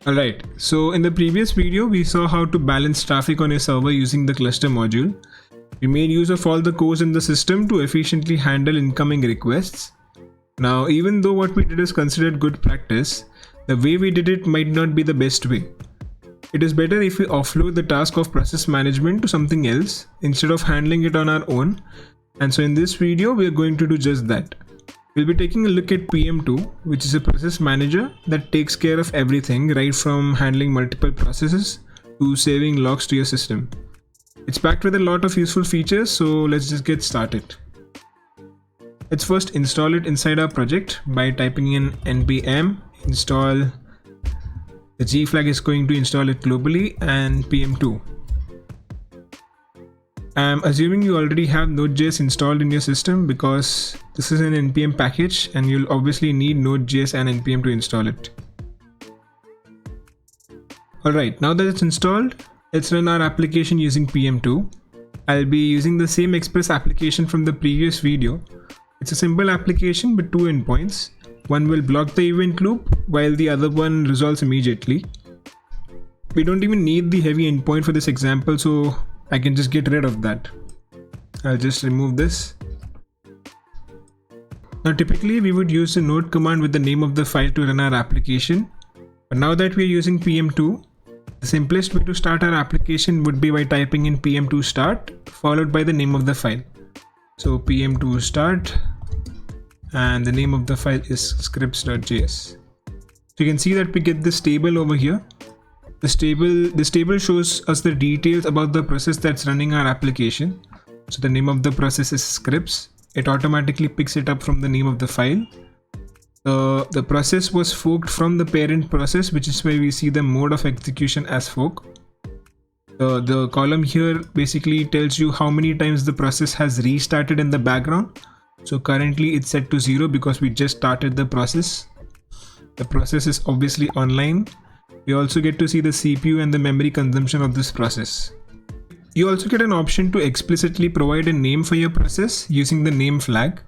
Alright, so in the previous video we saw how to balance traffic on a server using the cluster module. We made use of all the cores in the system to efficiently handle incoming requests. Now, even though what we did is considered good practice, the way we did it might not be the best way. It is better if we offload the task of process management to something else instead of handling it on our own. And so in this video we are going to do just that. We'll be taking a look at PM2, which is a process manager that takes care of everything, right from handling multiple processes to saving logs to your system. It's packed with a lot of useful features, so let's just get started. Let's first install it inside our project by typing in npm install. The G flag is going to install it globally, and PM2. I'm assuming you already have NodeJS installed in your system because this is an npm package and you'll obviously need NodeJS and npm to install it. Alright, now that it's installed, let's run our application using PM2. I'll be using the same Express application from the previous video. It's a simple application with two endpoints. One will block the event loop while the other one resolves immediately. We don't even need the heavy endpoint for this example, so I can just get rid of that. I'll just remove this. Now typically we would use the node command with the name of the file to run our application. But now that we are using PM2, the simplest way to start our application would be by typing in PM2 start followed by the name of the file. So PM2 start, and the name of the file is scripts.js. So you can see that we get this table over here. This table shows us the details about the process that's running our application. So the name of the process is scripts. It automatically picks it up from the name of the file. The process was forked from the parent process, which is why we see the mode of execution as fork. The column here basically tells you how many times the process has restarted in the background. So currently it's set to 0 because we just started the process. The process is obviously online. We also get to see the CPU and the memory consumption of this process. You also get an option to explicitly provide a name for your process using the name flag.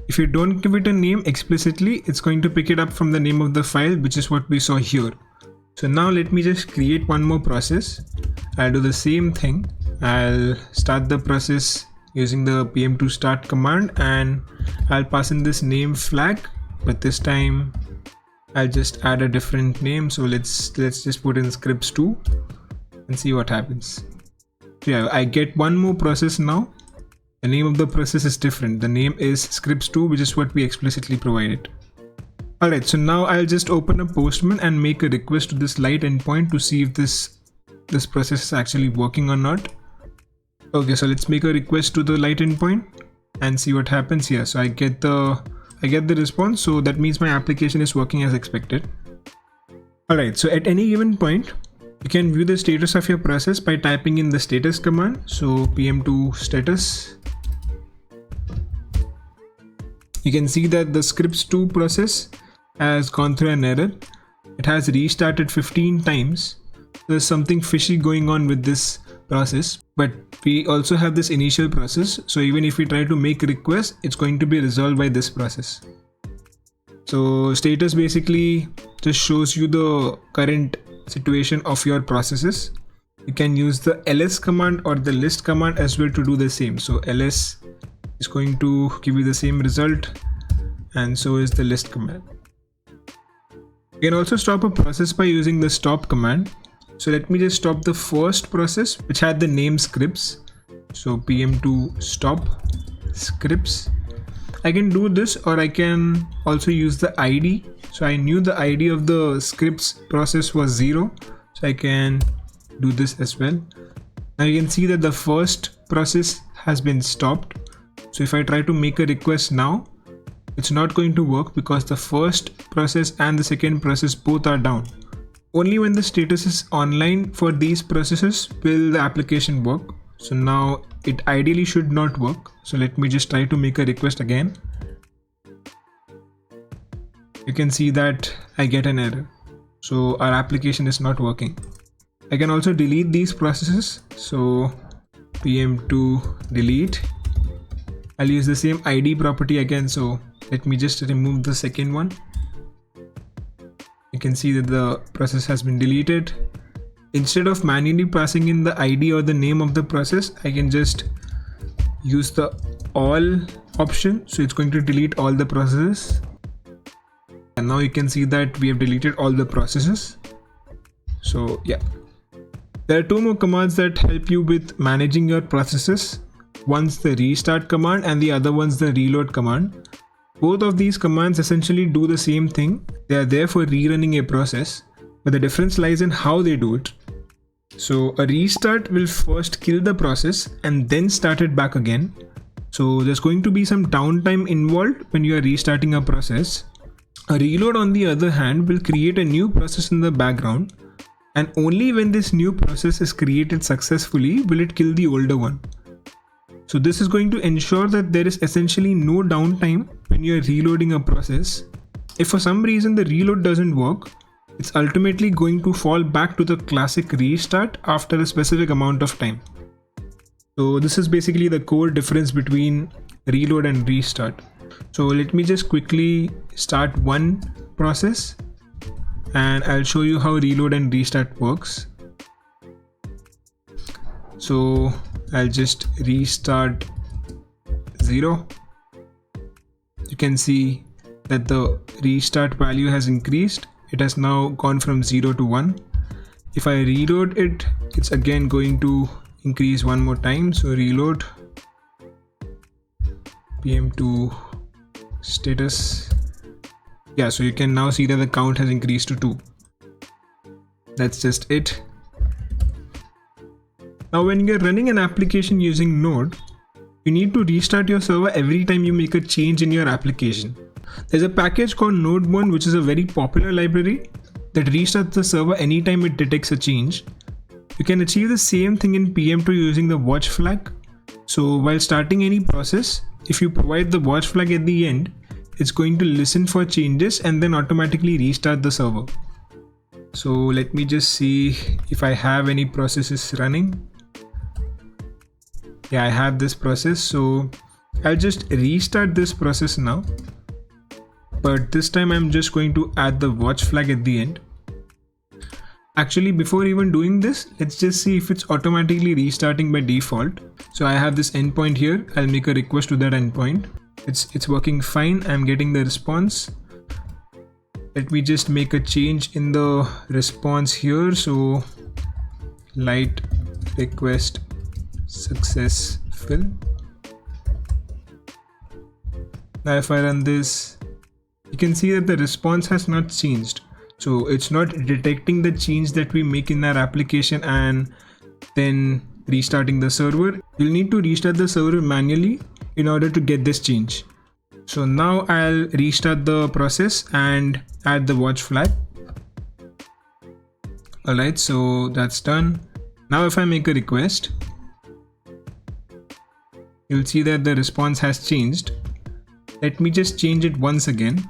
If you don't give it a name explicitly, it's going to pick it up from the name of the file, which is what we saw here. So now let me just create one more process. I'll do the same thing. I'll start the process using the PM2 start command, and I'll pass in this name flag, but this time I'll just add a different name. So let's just put in scripts2 and see what happens. So yeah, I get one more process now. The name of the process is different. The name is scripts2, which is what we explicitly provided. Alright, so now I'll just open up Postman and make a request to this light endpoint to see if this process is actually working or not. Okay, so let's make a request to the light endpoint and see what happens here. So I get the response, so that means my application is working as expected. Alright, so at any given point, you can view the status of your process by typing in the status command. So PM2 status. You can see that the scripts2 process has gone through an error. It has restarted 15 times. There's something fishy going on with this process, but we also have this initial process, so even if we try to make a request, it's going to be resolved by this process. So status basically just shows you the current situation of your processes. You can use the ls command or the list command as well to do the same. So ls is going to give you the same result, and so is the list command. You can also stop a process by using the stop command. So let me just stop the first process which had the name scripts. So PM2 stop scripts. I can do this, or I can also use the ID. So I knew the ID of the scripts process was 0, so I can do this as well. Now you can see that the first process has been stopped. So if I try to make a request now, it's not going to work because the first process and the second process both are down. Only when the status is online for these processes will the application work. So now it ideally should not work. So let me just try to make a request again. You can see that I get an error. So our application is not working. I can also delete these processes. So PM2 delete. I'll use the same ID property again. So let me just remove the second one. You can see that the process has been deleted. Instead of manually passing in the ID or the name of the process, I can just use the all option. So it's going to delete all the processes. And now you can see that we have deleted all the processes. So yeah, there are two more commands that help you with managing your processes. One's the restart command and the other one's the reload command. Both of these commands essentially do the same thing. They are there for rerunning a process, but the difference lies in how they do it. So a restart will first kill the process and then start it back again. So there's going to be some downtime involved when you are restarting a process. A reload, on the other hand, will create a new process in the background, and only when this new process is created successfully will it kill the older one. So this is going to ensure that there is essentially no downtime when you are reloading a process. If for some reason the reload doesn't work, it's ultimately going to fall back to the classic restart after a specific amount of time. So this is basically the core difference between reload and restart. So let me just quickly start one process and I'll show you how reload and restart works. So I'll just restart 0. You can see that the restart value has increased. It has now gone from 0 to 1. If I reload it, it's again going to increase one more time. So reload PM2 status. Yeah, so you can now see that the count has increased to 2. That's just it. Now when you're running an application using Node, you need to restart your server every time you make a change in your application. There's a package called Node1, which is a very popular library that restarts the server anytime it detects a change. You can achieve the same thing in PM2 using the watch flag. So while starting any process, if you provide the watch flag at the end, it's going to listen for changes and then automatically restart the server. So let me just see if I have any processes running. Yeah, I have this process, so I'll just restart this process now. But this time I'm just going to add the watch flag at the end. Actually, before even doing this, let's just see if it's automatically restarting by default. So I have this endpoint here. I'll make a request to that endpoint. It's working fine. I'm getting the response. Let me just make a change in the response here. So light request successful. Now if I run this, you can see that the response has not changed. So it's not detecting the change that we make in our application and then restarting the server. You'll need to restart the server manually in order to get this change. So now I'll restart the process and add the watch flag. Alright, so that's done. Now if I make a request, you'll see that the response has changed. Let me just change it once again.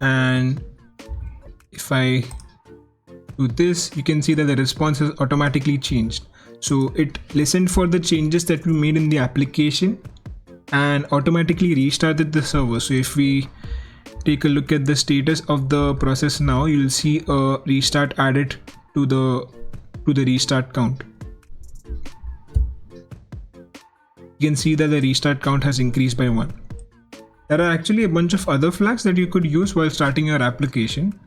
And if I do this, you can see that the response has automatically changed. So it listened for the changes that we made in the application and automatically restarted the server. So if we take a look at the status of the process now, you'll see a restart added to the restart count. You can see that the restart count has increased by 1. There are actually a bunch of other flags that you could use while starting your application.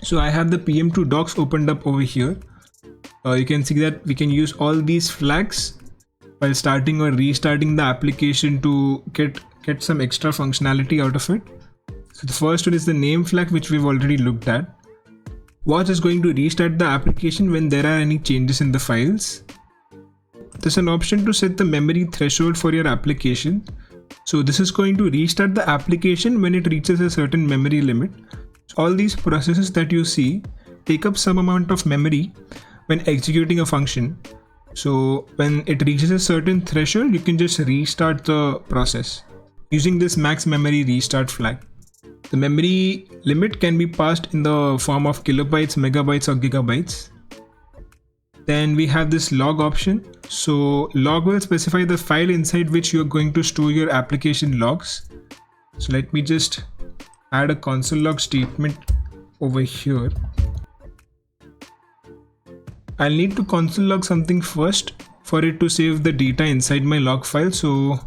So I have the PM2 docs opened up over here. You can see that we can use all these flags while starting or restarting the application to get some extra functionality out of it. So the first one is the name flag, which we've already looked at. Watch is going to restart the application when there are any changes in the files. There's an option to set the memory threshold for your application. So this is going to restart the application when it reaches a certain memory limit. So all these processes that you see take up some amount of memory when executing a function. So when it reaches a certain threshold, you can just restart the process using this max memory restart flag. The memory limit can be passed in the form of kilobytes, megabytes, or gigabytes. Then we have this log option. So log will specify the file inside which you are going to store your application logs. So let me just add a console log statement over here. I'll need to console log something first for it to save the data inside my log file, so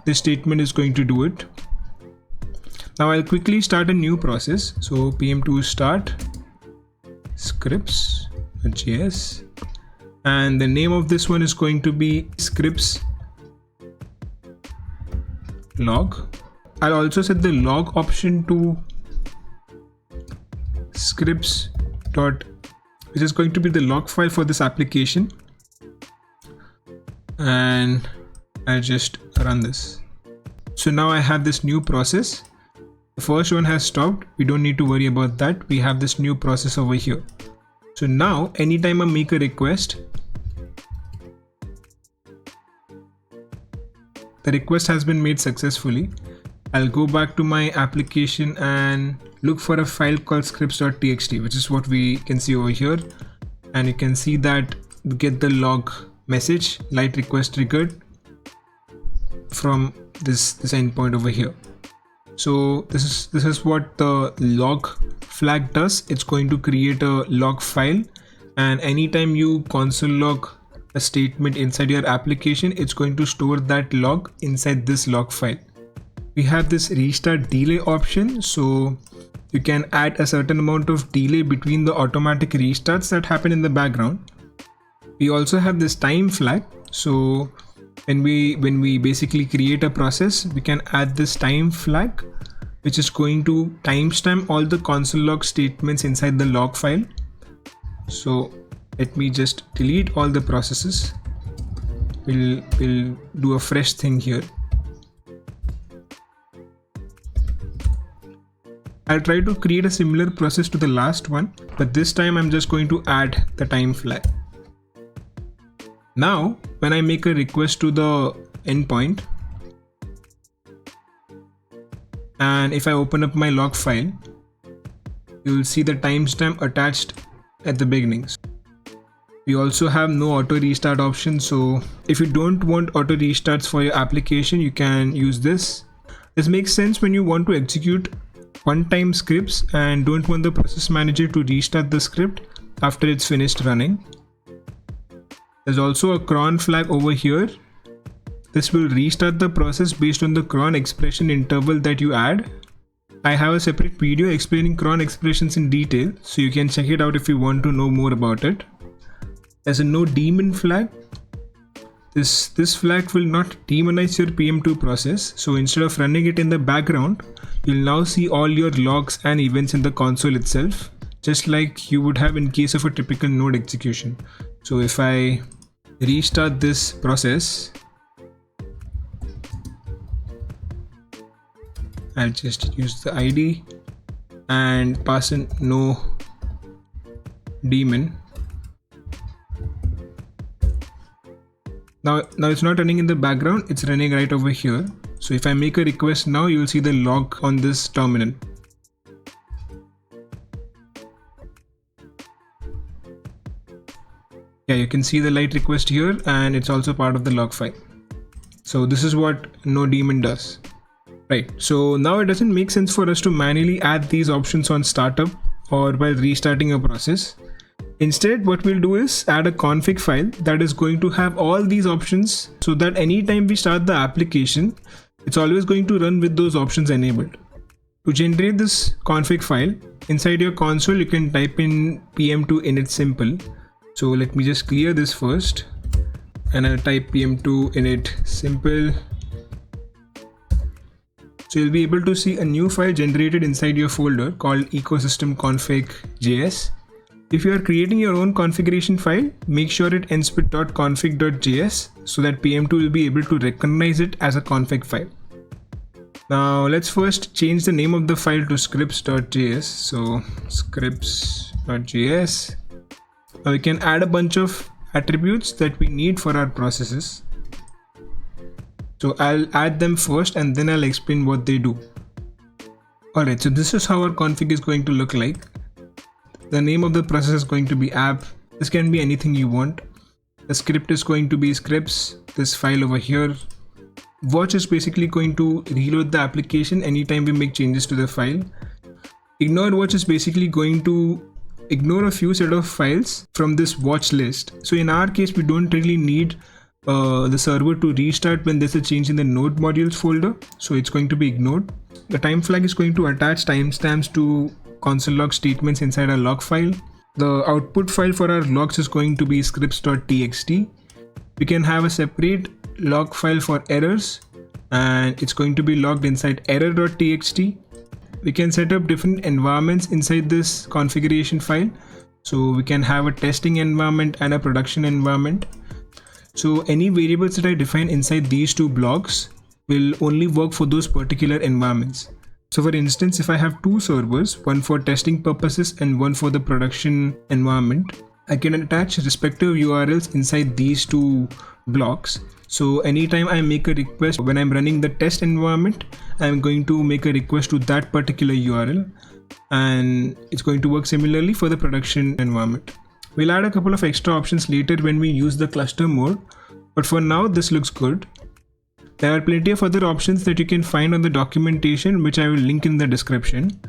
this statement is going to do it. Now I'll quickly start a new process. So PM2 start scripts.js, and the name of this one is going to be scripts log. I'll also set the log option to scripts dot, which is going to be the log file for this application, and I'll just run this. So now I have this new process. The first one has stopped. We don't need to worry about that. We have this new process over here. So now anytime I make a request, the request has been made successfully. I'll go back to my application and look for a file called scripts.txt, which is what we can see over here. And you can see that we get the log message, light request triggered from this endpoint over here. So this is what the log flag does. It's going to create a log file, and anytime you console log a statement inside your application, it's going to store that log inside this log file. We have this restart delay option, so you can add a certain amount of delay between the automatic restarts that happen in the background. We also have this time flag, so when we basically create a process, we can add this time flag, which is going to timestamp all the console log statements inside the log file. So let me just delete all the processes. We'll do a fresh thing here. I'll try to create a similar process to the last one, but this time I'm just going to add the time flag. Now, when I make a request to the endpoint, and if I open up my log file, you'll see the timestamp attached at the beginning. We also have no auto restart option, so if you don't want auto restarts for your application, you can use this. This makes sense when you want to execute one-time scripts and don't want the process manager to restart the script after it's finished running. There's also a cron flag over here. This will restart the process based on the cron expression interval that you add. I have a separate video explaining cron expressions in detail, so you can check it out if you want to know more about it. There's a no daemon flag. This flag will not demonize your PM2 process, so instead of running it in the background, you'll now see all your logs and events in the console itself, just like you would have in case of a typical node execution. So if I restart this process, I'll just use the ID and pass in no daemon. Now it's not running in the background, it's running right over here. So if I make a request now, you'll see the log on this terminal. Yeah, you can see the light request here, and it's also part of the log file. So this is what no daemon does. Right, so now it doesn't make sense for us to manually add these options on startup or while restarting a process. Instead, what we'll do is add a config file that is going to have all these options, so that anytime we start the application, it's always going to run with those options enabled. To generate this config file, inside your console you can type in PM2 init simple. So let me just clear this first, and I'll type PM2 init simple. So you'll be able to see a new file generated inside your folder called ecosystem.config.js. If you are creating your own configuration file, make sure it ends with .config.js so that PM2 will be able to recognize it as a config file. Now let's first change the name of the file to scripts.js. So scripts.js. Now we can add a bunch of attributes that we need for our processes. So I'll add them first and then I'll explain what they do. Alright, so this is how our config is going to look like. The name of the process is going to be app. This can be anything you want. The script is going to be scripts, this file over here. watch is basically going to reload the application anytime we make changes to the file. Ignore watch is basically going to ignore a few set of files from this watch list. So in our case, we don't really need the server to restart when there's a change in the node modules folder, so it's going to be ignored. The time flag is going to attach timestamps to console log statements inside our log file. The output file for our logs is going to be scripts.txt. We can have a separate log file for errors, and it's going to be logged inside error.txt. We can set up different environments inside this configuration file. So we can have a testing environment and a production environment. So any variables that I define inside these two blocks will only work for those particular environments. So for instance, if I have two servers, one for testing purposes and one for the production environment, I can attach respective URLs inside these two blocks. So anytime I make a request when I'm running the test environment, I'm going to make a request to that particular URL, and it's going to work similarly for the production environment. We'll add a couple of extra options later when we use the cluster mode, but for now this looks good. There are plenty of other options that you can find on the documentation, which I will link in the description.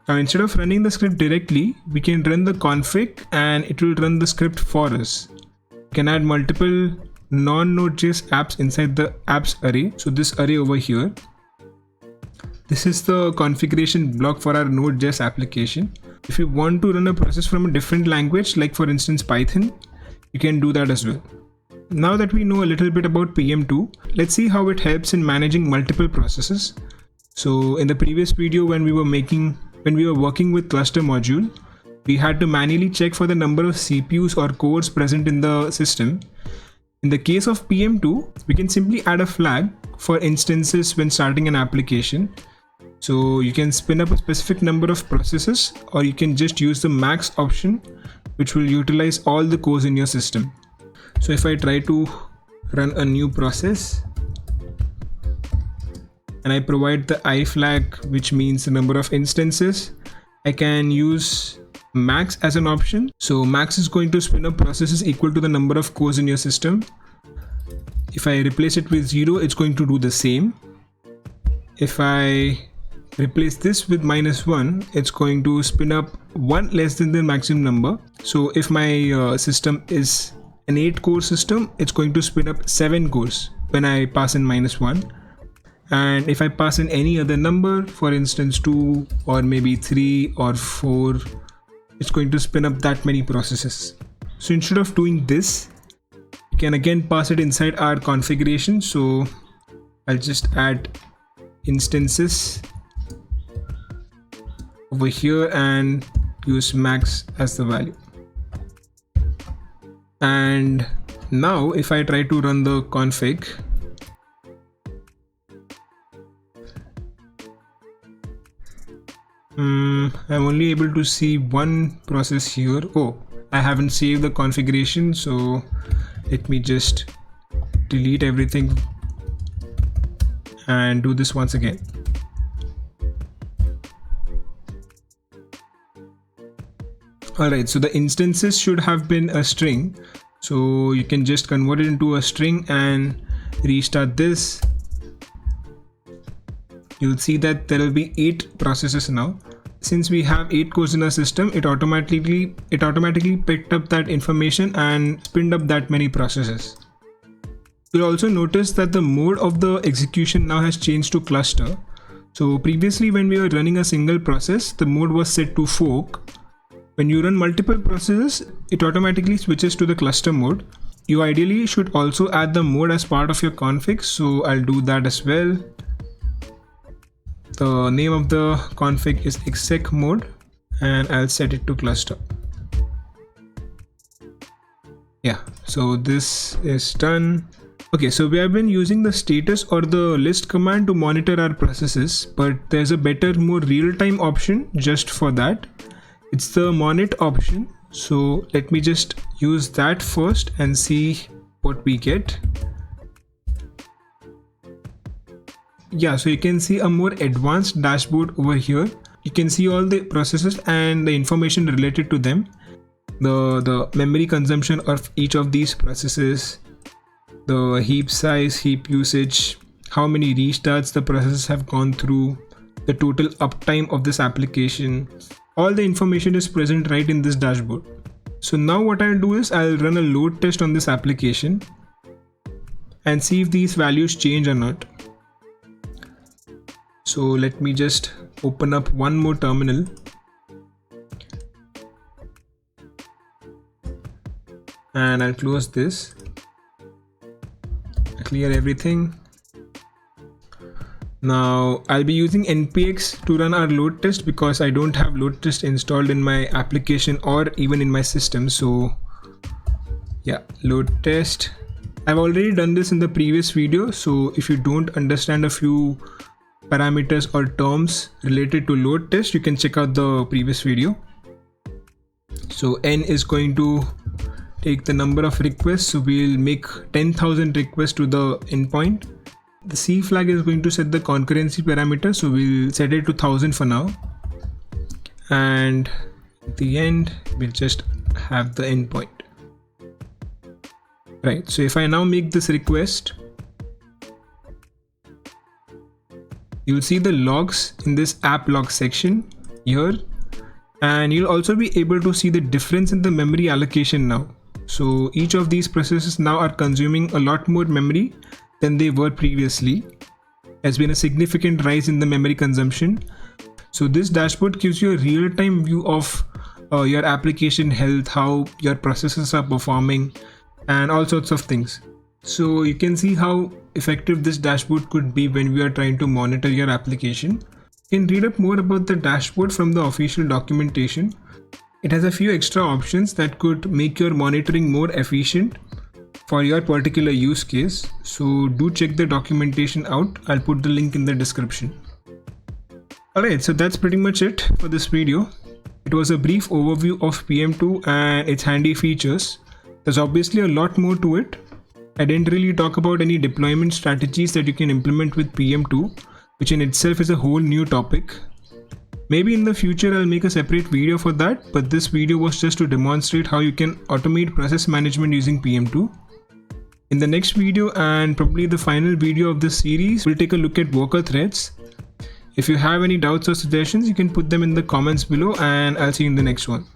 Now instead of running the script directly, we can run the config and it will run the script for us. We can add multiple non-Node.js apps inside the apps array. So this array over here, this is the configuration block for our Node.js application. If you want to run a process from a different language, like for instance Python, you can do that as well. Now that we know a little bit about PM2, let's see how it helps in managing multiple processes. So in the previous video, when we were working with cluster module, we had to manually check for the number of CPUs or cores present in the system. In the case of PM2, we can simply add a flag for instances when starting an application. So you can spin up a specific number of processes, or you can just use the max option, which will utilize all the cores in your system. So if I try to run a new process and I provide the I flag, which means the number of instances, I can use max as an option. So max is going to spin up processes equal to the number of cores in your system. If I replace it with 0, it's going to do the same. If I replace this with -1, it's going to spin up 1 less than the maximum number. So if my system is an 8-core system, it's going to spin up 7 cores when I pass in -1. And if I pass in any other number, for instance 2 or maybe 3 or 4, it's going to spin up that many processes. So instead of doing this, we can again pass it inside our configuration. So I'll just add instances over here and use max as the value. And now if I try to run the config, I'm only able to see one process here. Oh, I haven't saved the configuration, so let me just delete everything and do this once again. Alright, so the instances should have been a string, so you can just convert it into a string and restart this. You'll see that there will be 8 processes now. Since we have 8 cores in our system, it automatically picked up that information and spinned up that many processes. You'll also notice that the mode of the execution now has changed to cluster. So previously when we were running a single process, the mode was set to fork. When you run multiple processes, it automatically switches to the cluster mode. You ideally should also add the mode as part of your config, so I'll do that as well. The name of the config is exec mode and I'll set it to cluster. Yeah, so this is done. Okay, so we have been using the status or the list command to monitor our processes, but there's a better, more real-time option just for that. It's the monit option. So let me just use that first and see what we get. Yeah, so you can see a more advanced dashboard over here. You can see all the processes and the information related to them, the memory consumption of each of these processes, the heap size, heap usage, how many restarts the processes have gone through, the total uptime of this application. All the information is present right in this dashboard. So now what I'll do is I'll run a load test on this application and see if these values change or not. So let me just open up one more terminal. And I'll close this, clear everything. Now I'll be using npx to run our load test because I don't have load test installed in my application or even in my system. So yeah, load test. I've already done this in the previous video. So if you don't understand a few parameters or terms related to load test, you can check out the previous video. So n is going to take the number of requests, so we'll make 10,000 requests to the endpoint. The C flag is going to set the concurrency parameter, so we'll set it to 1000 for now. And at the end, we'll just have the endpoint. Right, so if I now make this request, you'll see the logs in this app log section here, and you'll also be able to see the difference in the memory allocation now. So each of these processes now are consuming a lot more memory than they were previously. There's been a significant rise in the memory consumption. So this dashboard gives you a real-time view of your application health, how your processes are performing, and all sorts of things. So you can see how effective this dashboard could be when we are trying to monitor your application. You can read up more about the dashboard from the official documentation. It has a few extra options that could make your monitoring more efficient for your particular use case. So do check the documentation out. I'll put the link in the description. Alright, so that's pretty much it for this video. It was a brief overview of PM2 and its handy features. There's obviously a lot more to it. I didn't really talk about any deployment strategies that you can implement with PM2, which in itself is a whole new topic. Maybe in the future I'll make a separate video for that, but this video was just to demonstrate how you can automate process management using PM2. In the next video and probably the final video of this series, we'll take a look at worker threads. If you have any doubts or suggestions, you can put them in the comments below, and I'll see you in the next one.